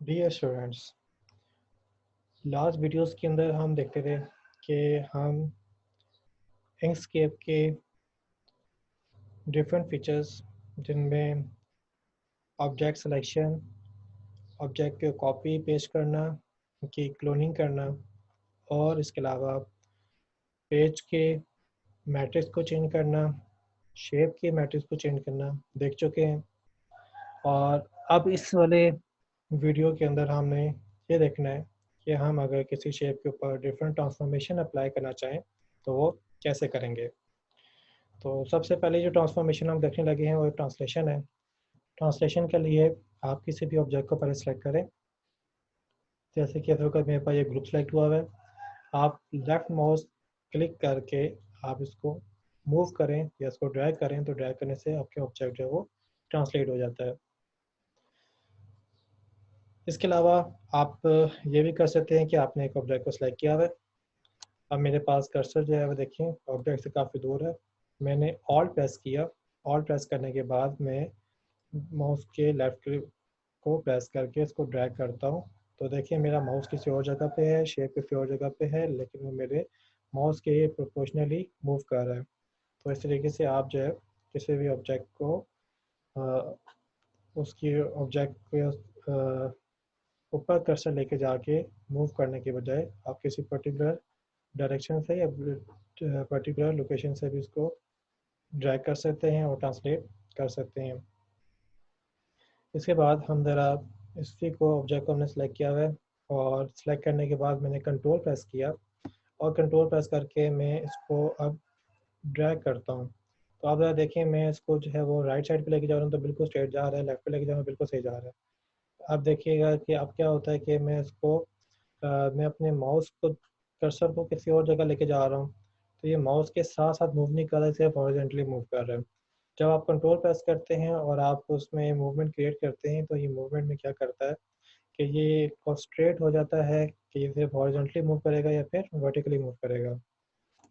Dear students, last videos के अंदर हम देखते थे कि हम इंकस्केप के डिफरेंट फीचर्स जिनमें ऑब्जेक्ट सिलेक्शन, ऑब्जेक्ट की कॉपी पेस्ट करना, उनकी क्लोनिंग करना और इसके अलावा पेज के मैट्रिक्स को चेंज करना, शेप के मैट्रिक्स को चेंज करना देख चुके हैं। और अब इस वाले वीडियो के अंदर हमने ये देखना है कि हम अगर किसी शेप के ऊपर डिफरेंट ट्रांसफॉर्मेशन अप्लाई करना चाहें तो वो कैसे करेंगे। तो सबसे पहले जो ट्रांसफॉर्मेशन हम देखने लगे हैं वो ट्रांसलेशन है। ट्रांसलेशन के लिए आप किसी भी ऑब्जेक्ट को पहले सेलेक्ट करें। जैसे कि अगर मेरे पास ये ग्रुप सेलेक्ट हुआ है, आप लेफ्ट माउस क्लिक करके आप इसको मूव करें या इसको ड्रैग करें तो ड्रैग करने से आपके ऑब्जेक्ट जो है वो ट्रांसलेट हो जाता है। इसके अलावा आप ये भी कर सकते हैं कि आपने एक ऑब्जेक्ट को सिलेक्ट किया हुआ है। अब मेरे पास कर्सर जो है वो देखिए ऑब्जेक्ट से काफ़ी दूर है। मैंने ऑल्ट प्रेस किया। ऑल्ट प्रेस करने के बाद मैं माउस के लेफ्ट क्लिक को प्रेस करके इसको ड्रैग करता हूँ तो देखिए मेरा माउस किसी और जगह पे है, शेप किसी और जगह पे है, लेकिन वो मेरे माउस के प्रोपोर्शनली मूव कर रहा है। तो इस तरीके से आप जो है किसी भी ऑब्जेक्ट को अ, उसकी ऑब्जेक्ट के ऊपर कर्सर लेके जाके मूव करने के बजाय आप किसी पर्टिकुलर डायरेक्शन से या पर्टिकुलर लोकेशन से भी उसको ड्रैग कर सकते हैं और ट्रांसलेट कर सकते हैं। इसके बाद हम ज़रा इसी को ऑब्जेक्ट को हमने सेलेक्ट किया हुआ है और सेलेक्ट करने के बाद मैंने कंट्रोल प्रेस किया और कंट्रोल प्रेस करके मैं इसको अब ड्रैग करता हूँ। तो आप ज़रा देखें मैं इसको जो है वो राइट साइड पे लेके जा रहा हूँ तो बिल्कुल स्ट्रेट जा रहा है, लेफ्ट पे लेके जा रहा हूँ बिल्कुल सही जा रहा है। अब देखिएगा कि अब क्या होता है कि मैं इसको मैं अपने माउस को कर्सर को किसी और जगह लेके जा रहा हूँ तो ये माउस के साथ साथ मूव नहीं कर रहा है, सिर्फ हॉरिजॉन्टली मूव कर रहा है। जब आप कंट्रोल प्रेस करते हैं और आप उसमें मूवमेंट क्रिएट करते हैं तो ये मूवमेंट में क्या करता है कि ये स्ट्रेट हो जाता है कि ये सिर्फ हॉरिजॉन्टली मूव करेगा या फिर वर्टिकली मूव करेगा।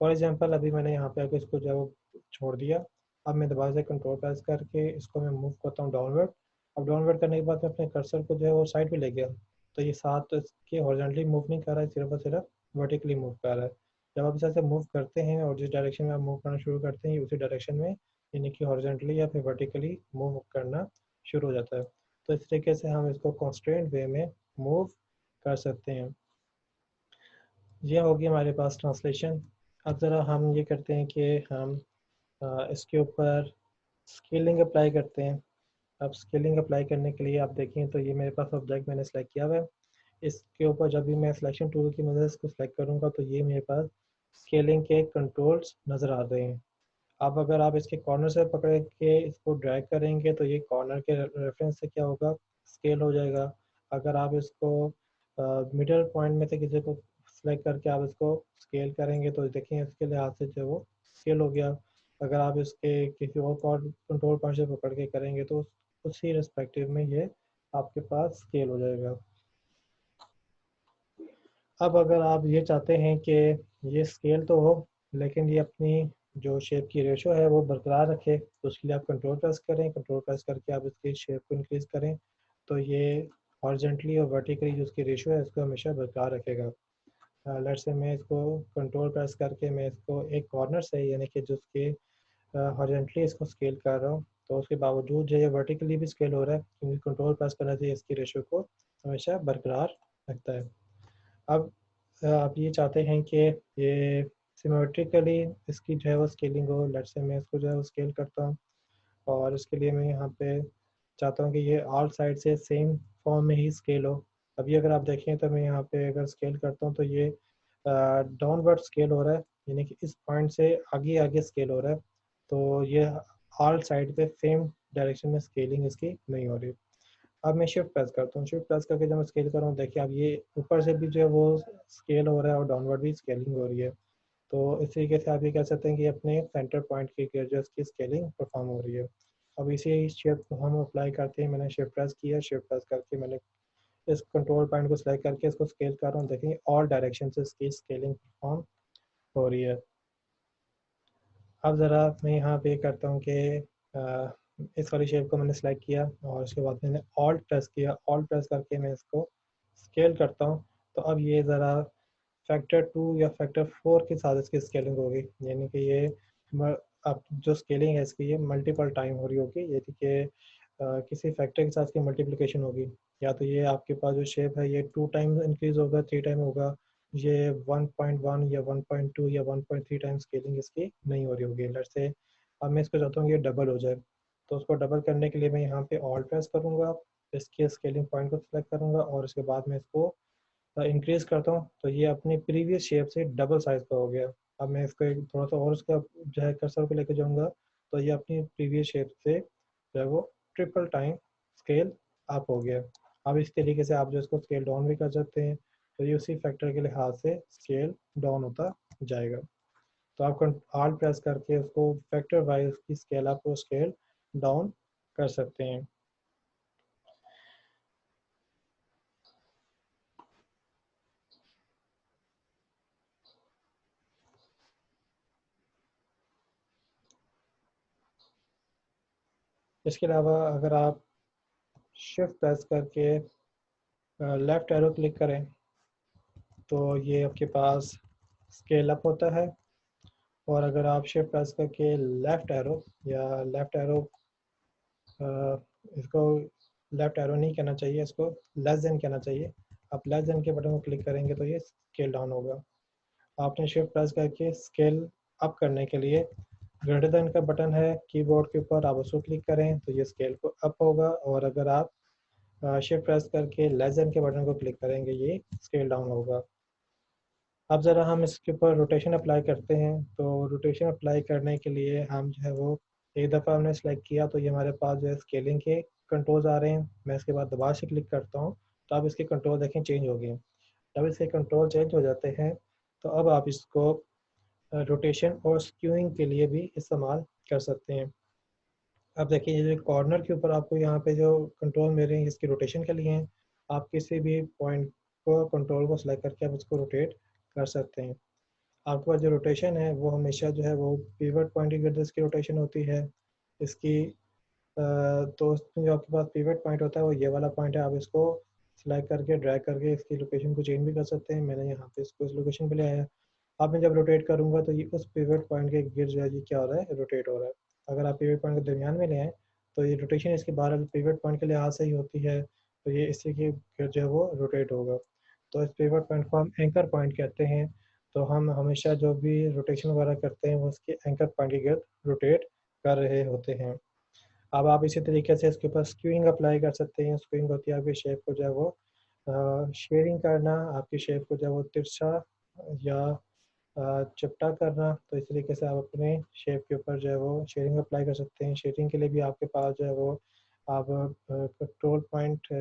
फॉर एग्जांपल अभी मैंने यहाँ पे आके इसको जो है वो छोड़ दिया। अब मैं दोबारा से कंट्रोल प्रेस करके इसको मैं मूव करता हूँ डाउनवर्ड। अब डाउनवर्ड करने के बाद मैं अपने कर्सर को जो है वो साइड पे ले गया तो ये साथ तो इसके हॉरिजॉन्टली मूव नहीं कर रहा है, सिर्फ और सिर्फ वर्टिकली मूव कर रहा है। जब आप इस तरह से मूव करते हैं और जिस डायरेक्शन में आप मूव करना शुरू करते हैं उसी डायरेक्शन में यानी कि हॉरिजॉन्टली या फिर वर्टिकली मूव करना शुरू हो जाता है। तो इस तरीके से हम इसको कॉन्स्ट्रेंट वे में मूव कर सकते हैं। यह होगी हमारे पास ट्रांसलेशन। अब ज़रा हम ये करते हैं कि हम इसके ऊपर स्केलिंग अप्लाई करते हैं। अब स्केलिंग अप्लाई करने के लिए आप देखें तो ये मेरे पास ऑब्जेक्ट मैंने सेलेक्ट किया हुआ है। इसके ऊपर जब भी मैं सिलेक्शन टूल की मदद से इसको सेलेक्ट करूँगा तो ये मेरे पास स्केलिंग के कंट्रोल्स नज़र आ रहे हैं। अब अगर आप इसके कॉर्नर से पकड़ के इसको ड्रैग करेंगे तो ये कॉर्नर के रेफरेंस से क्या होगा, स्केल हो जाएगा। अगर आप इसको मिडल पॉइंट में से किसी को सेलेक्ट करके आप इसको स्केल करेंगे तो देखिए इसके लिहाज से जो है वो स्केल हो गया। अगर आप इसके किसी और कंट्रोल पॉइंट से पकड़ के करेंगे तो उसी रिस्पेक्टिव में ये आपके पास स्केल हो जाएगा। अब अगर आप ये चाहते हैं कि ये स्केल तो हो लेकिन ये अपनी जो शेप की रेशो है वो बरकरार रखे तो उसके लिए आप कंट्रोल प्रेस करें। कंट्रोल प्रेस करके आप इसकी शेप को इंक्रीज करें तो ये हॉरिजॉन्टली और वर्टिकली जो उसकी रेशो है उसको हमेशा बरकरार रखेगा। लेट्स से मैं इसको कंट्रोल प्रेस करके मैं इसको एक कॉर्नर से यानी कि जो उसके हॉरिजॉन्टली इसको स्केल कर रहा हूँ तो उसके बावजूद जो ये वर्टिकली भी स्केल हो रहा है क्योंकि कंट्रोल प्रेस करना चाहिए इसकी रेशो को हमेशा बरकरार रखता है। अब आप ये चाहते हैं कि ये सिमेट्रिकली इसकी जो है वो स्केलिंग हो। लेट्स से मैं इसको जो है वो स्केल करता हूँ और इसके लिए मैं यहाँ पे चाहता हूँ कि ये ऑल साइड से सेम फॉर्म में ही स्केल हो। अभी अगर आप देखें तो मैं यहाँ पे अगर स्केल करता हूँ तो ये डाउनवर्ड स्केल हो रहा है यानी कि इस पॉइंट से आगे आगे स्केल हो रहा है। तो ये ऑल साइड पे सेम डायरेक्शन में स्केलिंग इसकी नहीं हो रही। अब मैं शिफ्ट प्रेस करता हूँ। शिफ्ट प्रेस करके जब मैं स्केल कर रहा हूँ देखिए अब ये ऊपर से भी जो है वो स्केल हो रहा है और डाउनवर्ड भी स्केलिंग हो रही है। तो इस तरीके से आप ये कह सकते हैं कि अपने सेंटर पॉइंट के एजेस की स्केलिंग परफॉर्म हो रही है। अब इसी शेप को हम अप्लाई करते हैं। मैंने शिफ्ट प्रेस किया, शिफ्ट प्रेस करके मैंने इस कंट्रोल पॉइंट को सिलेक्ट करके इसको स्केल कर रहा हूँ। देखिए ऑल डायरेक्शन से इसकी स्केलिंग परफॉर्म हो रही है। अब ज़रा मैं यहाँ पे करता हूँ कि इस वाली शेप को मैंने सेलेक्ट किया और उसके बाद मैंने ऑल्ट प्रेस किया। ऑल्ट प्रेस करके मैं इसको स्केल करता हूँ, तो अब ये ज़रा फैक्टर 2 या फैक्टर 4 के साथ इसकी स्केलिंग होगी, यानी कि ये अब जो स्केलिंग है इसकी ये मल्टीपल टाइम हो रही होगी, यानी कि किसी फैक्टर के साथ इसकी मल्टीप्लिकेशन होगी। या तो ये आपके पास जो शेप है ये 2 टाइम इंक्रीज होगा, 3 टाइम होगा, ये 1.1 या 1.2 या 1.3 टाइम स्केलिंग इसकी नहीं हो रही होगी। लेट्स से अब मैं इसको चाहता हूँ ये डबल हो जाए, तो उसको डबल करने के लिए मैं यहाँ पे ऑल्ट प्रेस करूँगा, इसके स्केलिंग पॉइंट को सिलेक्ट करूँगा और उसके बाद मैं इसको इंक्रीज करता हूँ, तो ये अपनी प्रीवियस शेप से डबल साइज का हो गया। अब मैं इसको एक थोड़ा सा और उसका जो है कर्सर को लेकर जाऊँगा, तो ये अपनी प्रीवियस शेप से जो है वो ट्रिपल टाइम स्केल अप हो गया। अब इस तरीके से आप जो इसको स्केल डाउन भी कर सकते हैं, तो ये उसी फैक्टर के लिहाज से स्केल डाउन होता जाएगा। तो आप ऑल्ट प्रेस करके उसको फैक्टर वाइज की स्केल अप और स्केल डाउन कर सकते हैं। इसके अलावा अगर आप शिफ्ट प्रेस करके लेफ़्ट एरो क्लिक करें, तो ये आपके पास स्केल अप होता है। और अगर आप शिफ्ट प्रेस करके लेफ़्ट एरो या लेफ़्ट एरो इसको लेफ़्ट एरो नहीं कहना चाहिए, इसको लेस देन कहना चाहिए। आप लेस देन के बटन को क्लिक करेंगे तो ये स्केल डाउन होगा। आपने शिफ्ट प्रेस करके स्केल अप करने के लिए ग्रेटर देन का बटन है कीबोर्ड के ऊपर, आप उसको क्लिक करें तो ये स्केल को अप होगा। और अगर आप शिफ्ट प्रेस करके लेस देन के बटन को क्लिक करेंगे ये स्केल डाउन होगा। अब ज़रा हम इसके ऊपर रोटेशन अप्लाई करते हैं, तो रोटेशन अप्लाई करने के लिए हम जो है वो एक दफ़ा हमने सेलेक्ट किया तो ये हमारे पास जो है स्केलिंग के कंट्रोल्स आ रहे हैं। मैं इसके बाद दोबारा से क्लिक करता हूँ, तो अब इसके कंट्रोल देखें चेंज हो गए हैं। जब इसके कंट्रोल चेंज हो जाते हैं, तो अब आप इसको रोटेशन और स्क्यूइंग के लिए भी इस्तेमाल कर सकते हैं। अब देखिए ये जो कॉर्नर के ऊपर आपको यहाँ पे जो कंट्रोल मिल रहे हैं इसकी रोटेशन के लिए हैं। आप किसी भी पॉइंट को कंट्रोल को सेलेक्ट करके आप इसको रोटेट कर सकते हैं। आपके पास जो रोटेशन है वो हमेशा जो है वो पिवट पॉइंट के गिर्द इसकी रोटेशन होती है। इसकी तो जो आपके पास पिवट पॉइंट होता है वो ये वाला पॉइंट है। आप इसको सेलेक्ट करके ड्रैग करके इसकी लोकेशन को चेंज भी कर सकते हैं। मैंने यहाँ पे इसको इस लोकेशन पे ले आया। अब मैं जब रोटेट करूँगा तो ये उस पिवट पॉइंट के गिर्द जो है ये क्या हो रहा है, रोटेट हो रहा है। अगर आप पिवट पॉइंट को दरमियान में ले आएँ तो ये रोटेशन इसके बाहर पिवट पॉइंट के लिहाज से ही होती है, तो ये इसी के गिर्द जो है वो रोटेट होगा। तो इस पिवट पॉइंट को हम एंकर पॉइंट कहते हैं। तो हम हमेशा जो भी रोटेशन वगैरह करते हैं वो उसके एंकर पॉइंट के गिर्द रोटेट कर रहे होते हैं। अब आप इसी तरीके से इसके ऊपर स्क्यूइंग अप्लाई कर सकते हैं। स्क्यूइंग होती है आपकी शेप को जो है वो शेयरिंग करना, आपकी शेप को जो है वो तिरछा या चिपटा करना। तो इस तरीके से आप अपने शेप के ऊपर जो है वो शेयरिंग अप्लाई कर सकते हैं। शेयरिंग के लिए भी आपके पास जो है वो आप कंट्रोल पॉइंट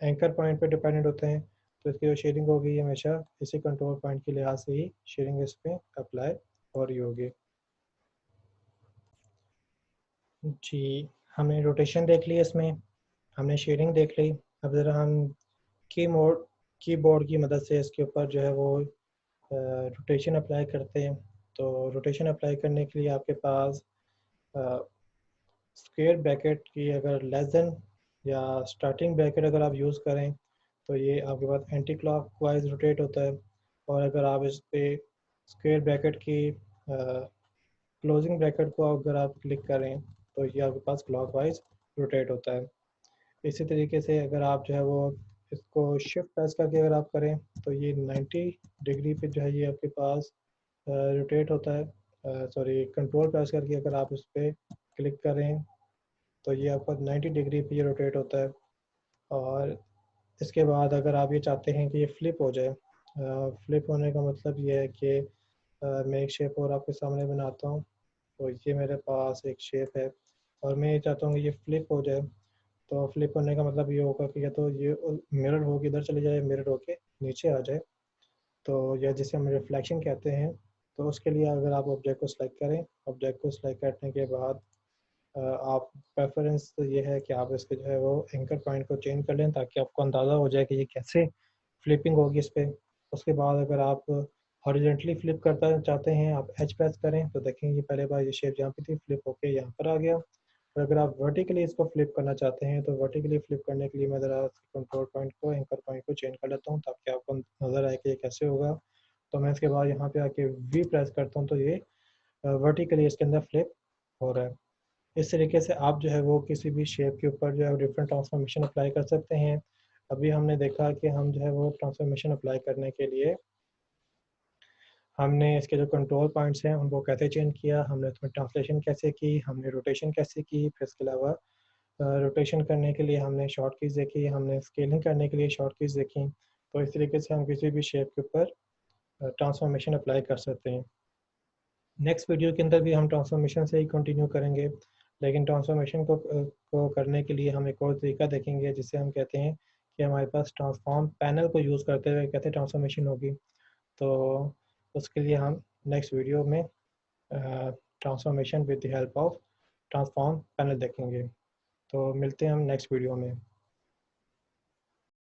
एंकर पॉइंट पे डिपेंडेंट होते हैं। तो इसकी जो शेयरिंग होगी हमेशा इसी कंट्रोल पॉइंट के लिहाज से ही शेयरिंग इस पे अप्लाई हो रही होगी। जी, हमने रोटेशन देख ली इसमें, हमने शेयरिंग देख ली। अब ज़रा हम कीबोर्ड कीबोर्ड की मदद से इसके ऊपर जो है वो रोटेशन अप्लाई करते हैं। तो रोटेशन अप्लाई करने के लिए आपके पास स्क्वायर ब्रैकेट की अगर लेस देन या स्टार्टिंग ब्रैकेट अगर आप यूज़ करें तो ये आपके पास एंटी क्लॉकवाइज रोटेट होता है। और अगर आप इस पे स्क्वायर ब्रैकेट की क्लोजिंग ब्रैकेट को अगर आप क्लिक करें तो ये आपके पास क्लॉकवाइज रोटेट होता है। इसी तरीके से अगर आप जो है वो इसको शिफ्ट प्रेस करके अगर आप करें तो ये 90 डिग्री पे जो है ये आपके पास रोटेट होता है। सॉरी, कंट्रोल प्रेस करके अगर आप इस पर क्लिक करें तो ये आपका 90 डिग्री पे ये रोटेट होता है। और इसके बाद अगर आप ये चाहते हैं कि ये फ्लिप हो जाए, फ्लिप होने का मतलब ये है कि मैं एक शेप और आपके सामने बनाता हूँ। तो ये मेरे पास एक शेप है और मैं ये चाहता हूँ कि ये फ्लिप हो जाए। तो फ्लिप होने का मतलब ये होगा कि या तो ये मिरर होके इधर चले जाए, मिरर होके नीचे आ जाए, तो या जिसे हम रिफ्लेक्शन कहते हैं। तो उसके लिए अगर आप ऑब्जेक्ट को सिलेक्ट करें, ऑब्जेक्ट को सिलेक्ट करने के बाद आप प्रेफरेंस तो ये है कि आप इसके जो है वो एंकर पॉइंट को चेंज कर लें ताकि आपको अंदाज़ा हो जाए कि ये कैसे फ्लिपिंग होगी इस पर। उसके बाद अगर आप हॉरिजेंटली फ्लिप करता चाहते हैं, आप एच प्रेस करें तो देखें ये पहले बार ये शेप जहाँ पे थी फ्लिप होके यहाँ पर आ गया। और अगर आप वर्टिकली इसको फ्लिप करना चाहते हैं तो वर्टिकली फ्लिप करने के लिए मैं ज़रा कंट्रोल पॉइंट को, एंकर पॉइंट को चेंज कर लेता हूँ ताकि आपको नज़र आए कि ये कैसे होगा। तो मैं इसके बाद यहाँ पे आके वी प्रेस करता हूँ तो ये वर्टिकली इसके अंदर फ्लिप हो रहा है। इस तरीके से आप जो है वो किसी भी शेप के ऊपर जो है डिफरेंट ट्रांसफॉर्मेशन अप्लाई कर सकते हैं। अभी हमने देखा कि हम जो है वो ट्रांसफॉर्मेशन अप्लाई करने के लिए हमने इसके जो कंट्रोल पॉइंट्स हैं उनको कैसे चेंज किया, हमने उसमें ट्रांसलेशन कैसे की, हमने रोटेशन कैसे की, फिर इसके अलावा रोटेशन करने के लिए हमने शॉर्ट कीज़ देखी, हमने स्केलिंग करने के लिए शॉर्ट कीज़ देखी। तो इस तरीके से हम किसी भी शेप के ऊपर ट्रांसफॉर्मेशन अप्लाई कर सकते हैं। नेक्स्ट वीडियो के अंदर भी हम ट्रांसफॉर्मेशन से ही कंटिन्यू करेंगे, लेकिन ट्रांसफॉर्मेशन को करने के लिए हम एक और तरीका देखेंगे जिसे हम कहते हैं कि हमारे पास ट्रांसफॉर्म पैनल को यूज़ करते हुए कैसे ट्रांसफॉर्मेशन होगी। तो उसके लिए हम नेक्स्ट वीडियो में transformation with the help of transform panel देखेंगे। तो मिलते हैं हम नेक्स्ट वीडियो में।